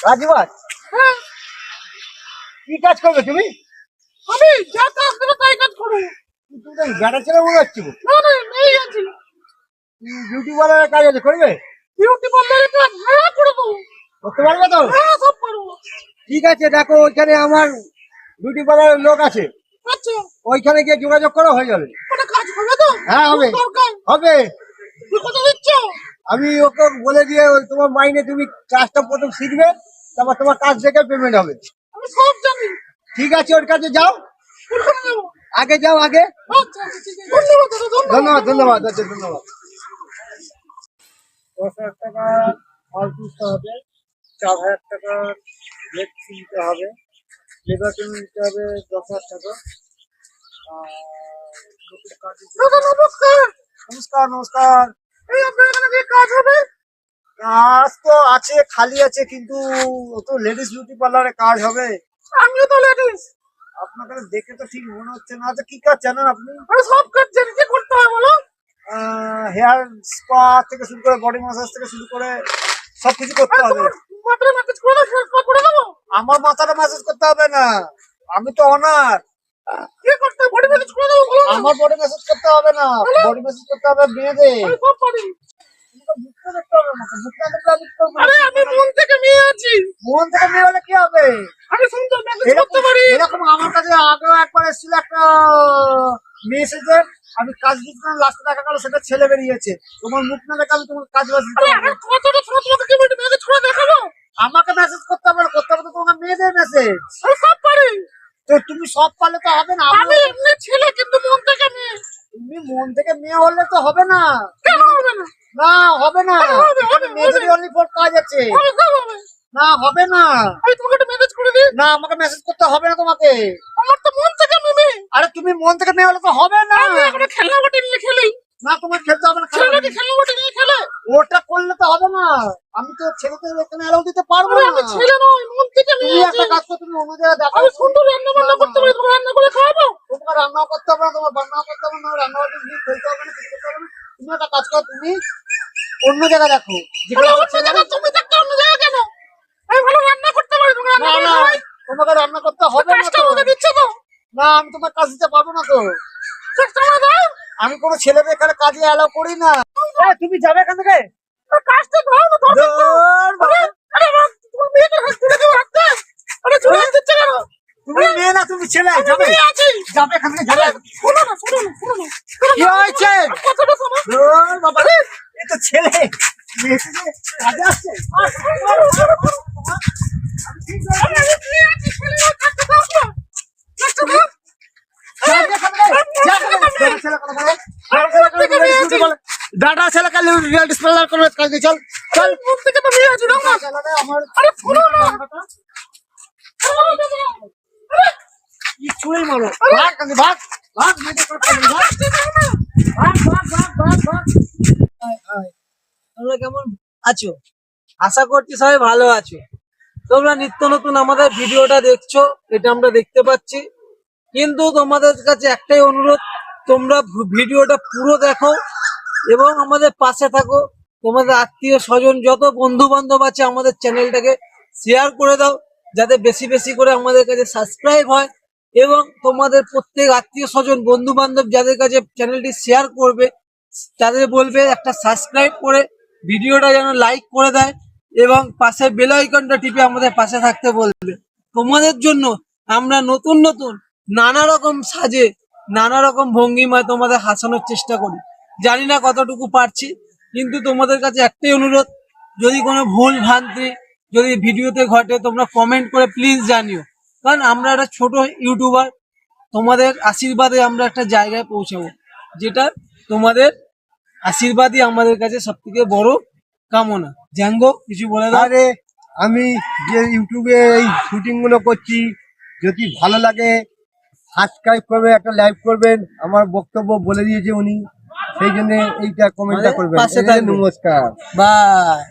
রাজীবাজ কি কাজ করবে তুমি? আমি যা কাজ দেবো তাই কাজ করবো। তুমি গাড়া ছেলে মনে হচ্ছে। না না এই আছি। বিউটি পার্লারের কাজ আছে, করবে? বিউটি পার্লারে কাজ হ্যাঁ করে দেবো। করতে পারবে তো? হ্যাঁ সব পারবো। ঠিক আছে, দেখো ওইখানে আমার বিউটি পার্লারের লোক আছে, আচ্ছা ওইখানে গিয়ে যোগাযোগ করো, হয়ে যাবে। ওটা কাজ হবে তো? হ্যাঁ হবে হবে। তুই কত দিচ্ছ? আমি ওকে বলে দিয়ে তোমার মাইনে তুমি কাজটা প্রথম শিখবে, তারপর তোমার কাজ দেখে পেমেন্ট হবে। আমি সব জানি। ঠিক আছে, ওর কাছে যাও, কোনখানে যাবো? আগে যাও আগে। আচ্ছা আচ্ছা ঠিক আছে ধন্যবাদ দাদা ধন্যবাদ ধন্যবাদ আচ্ছা ধন্যবাদ। 10,000 টাকা মাল তুলতে হবে, 4,000 টাকা লেট কিনতে হবে, লেবার পেমেন্ট দিতে হবে 10,000 টাকা। দাদা নমস্কার। নমস্কার নমস্কার। এই আপনার এখানে কি কাজ হবে? কাজ তো আছে, খালি আছে, কিন্তু তো লেডিস বিউটি পার্লারে কাজ হবে। আমিও তো লেডিস। আপনাকে দেখে তো ঠিক মনে হচ্ছে না। আচ্ছা কি কাজ জানেন আপনি? আমি সব কাজ জানি, কি করতে হয় বলো? হেয়ার স্পা থেকে শুরু করে বডি ম্যাসাজ থেকে শুরু করে সবকিছু করতে হবে। মাত্র ম্যাসেজ করে দাও, করে দেবো। আমার মাথাটা ম্যাসাজ করতে হবে না, আমি তো অনার। কি করতে হবে? বডি ম্যাসেজ করে দেবো বলো। আমার বডি ম্যাসাজ করতে হবে না, বডি ম্যাসাজ করতে হবে মেয়েদের। আমি সব পারি। বুকটা দেখতে হবে আমাকে, বুকটা দেখতে আমি তো আরে আমি মন থেকে মেয়ে আছি। মন থেকে মেয়ে হলে কি হবে? আমি সুন্দর ম্যাসেজ করতে পারি। এরকম আমার কাছে আগেও একবার এসেছিল একটা মেয়ে এসেছে, আমি কাজ দিচ্ছিলাম, লাস্টে দেখা গেল সেটা ছেলে বেরিয়েছে। তোমার মুখ না দেখে আমি তোমার কাজ বাজ দিতে পারবো? কতটা ছোট কি বডি ম্যাসেজ করে দেখাবো? আমাকে মেসেজ করতে হবে না, করতে হবে তো তোমার মেয়েদের মেসেজ। আমি সব পারি। তো তুমি সব পারলে তো হবে না। আমি এমনি ছেলে কিন্তু মন থেকে মেয়ে। তুমি মন থেকে মেয়ে হলে তো হবে না। কেন হবে না? না হবে না, হবে, মেয়েদের অনলি ফর কাজ আছে। হবে, হবে। না হবে না। আমি তোমাকে একটা মেসেজ করে দিই। না আমাকে মেসেজ করতে হবে না তোমাকে। আমার তো মন থেকে মেয়ে। আরে তুমি মন থেকে মেয়ে হলে তো হবে না। আমি এখন খেলনা বাটি নিয়ে খেলি। না তোমার খেলতে হবে না, ছেলেটি খেলনা বাটি নিয়ে খেলে। ওটা করলে তো হবে না। আমি তো ছেলেদের এখানে এলাও দিতে পারবো আরে না। আমি ছেলে নই, মন থেকে তুমি মেয়ে একটা আছি। কাজ করো, তুমি অন্য জায়গায় দেখো। আমি সুন্দর রান্না বান্না করতে পারি, তোমাকে রান্না করে খাওয়াবো। তোমার রান্নাও করতে হবে না, তোমার বান্নাও করতে হবে না, রান্না বান্না তুমি খেলতে হবে না, কিছু করতে হবে না। তুমি একটা কাজ করো, তুমি অন্য জায়গায় দেখো। আরে অন্য জায়গায় তুমি থাকতে অন্য জায়গায় কেন? আমি ভালো রান্না করতে পারি, তোমাকে রান্না না করে না, খাওয়াই। তোমাকে রান্না করতে হবে না কাজটা তো। আমাকে দিচ্ছে তো। না আমি তোমার কাজ দিতে পারবো না তো। কাজটা আমাকে দাও। আমি কোনো ছেলেদের এখানে কাজে অ্যালাউ করি না। তুমি যাবে এখান থেকে। কাজটা দাও না, দাও। ধুর বাবা। আরে বাবা, তুমি মেয়েকে হাত তুলে দেবো হাতে। আরে চলে দিচ্ছে কেন? তুমি মেয়ে না, তুমি ছেলে। যাবে মেয়ে আছি। যাবে এখান থেকে, যাবে। শোনো না, শোনো না, শোনো না। কি হয়েছে? কথাটা শোনো। ধুর বাবা রে, এ তো ছেলে। মেয়েকে যে কাজে আসছে। আরে আমি মেয়ে আছি, ছেলে না, কাজটা দাও না। কাজটা দাও। দাদা ছেলে কাল রিয়েল ডিসপ্লে করবে, কালকে চল চল। মন থেকে তো মেয়ে আছি, দাও না। আমার আরে শোনো না। কিছুই মারো, ভাগ কালকে, ভাগ ভাগ ভাগ ভাগ ভাগ ভাগ। তোমরা কেমন আছো? আশা করছি সবাই ভালো আছো। তোমরা নিত্য নতুন আমাদের ভিডিওটা দেখছো, এটা আমরা দেখতে পাচ্ছি, কিন্তু তোমাদের কাছে একটাই অনুরোধ, তোমরা ভিডিওটা পুরো দেখো এবং আমাদের পাশে থাকো। তোমাদের আত্মীয় স্বজন যত বন্ধু বান্ধব আছে আমাদের চ্যানেলটাকে শেয়ার করে দাও, যাতে বেশি বেশি করে আমাদের কাছে সাবস্ক্রাইব হয়, এবং তোমাদের প্রত্যেক আত্মীয় স্বজন বন্ধু বান্ধব যাদের কাছে চ্যানেলটি শেয়ার করবে তাদের বলবে একটা সাবস্ক্রাইব করে ভিডিওটা যেন লাইক করে দেয় এবং পাশে বেল আইকনটা টিপে আমাদের পাশে থাকতে বলবে। তোমাদের জন্য আমরা নতুন নতুন নানা রকম সাজে নানা রকম ভঙ্গিমায় তোমাদের হাসানোর চেষ্টা করি। জানি না কতটুকু পারছি, কিন্তু তোমাদের কাছে একটাই অনুরোধ, যদি কোনো ভুল ভ্রান্তি যদি ভিডিওতে ঘটে তোমরা কমেন্ট করে প্লিজ জানিও, কারণ আমরা একটা ছোট ইউটিউবার, তোমাদের আশীর্বাদে আমরা একটা জায়গায় পৌঁছাবো, যেটা তোমাদের আশীর্বাদই আমাদের কাছে সব থেকে বড় কামনা। জ্যাঙ্গো কিছু বলে দাও। আরে আমি যে ইউটিউবে এই শুটিং গুলো করছি, যদি ভালো লাগে সাবস্ক্রাইব করবে, একটা লাইক করবেন। আমার বক্তব্য বলে দিয়েছে উনি, সেই জন্য এইটা কমেন্টটা করবেন। পাশে থাকবেন। নমস্কার। বাই।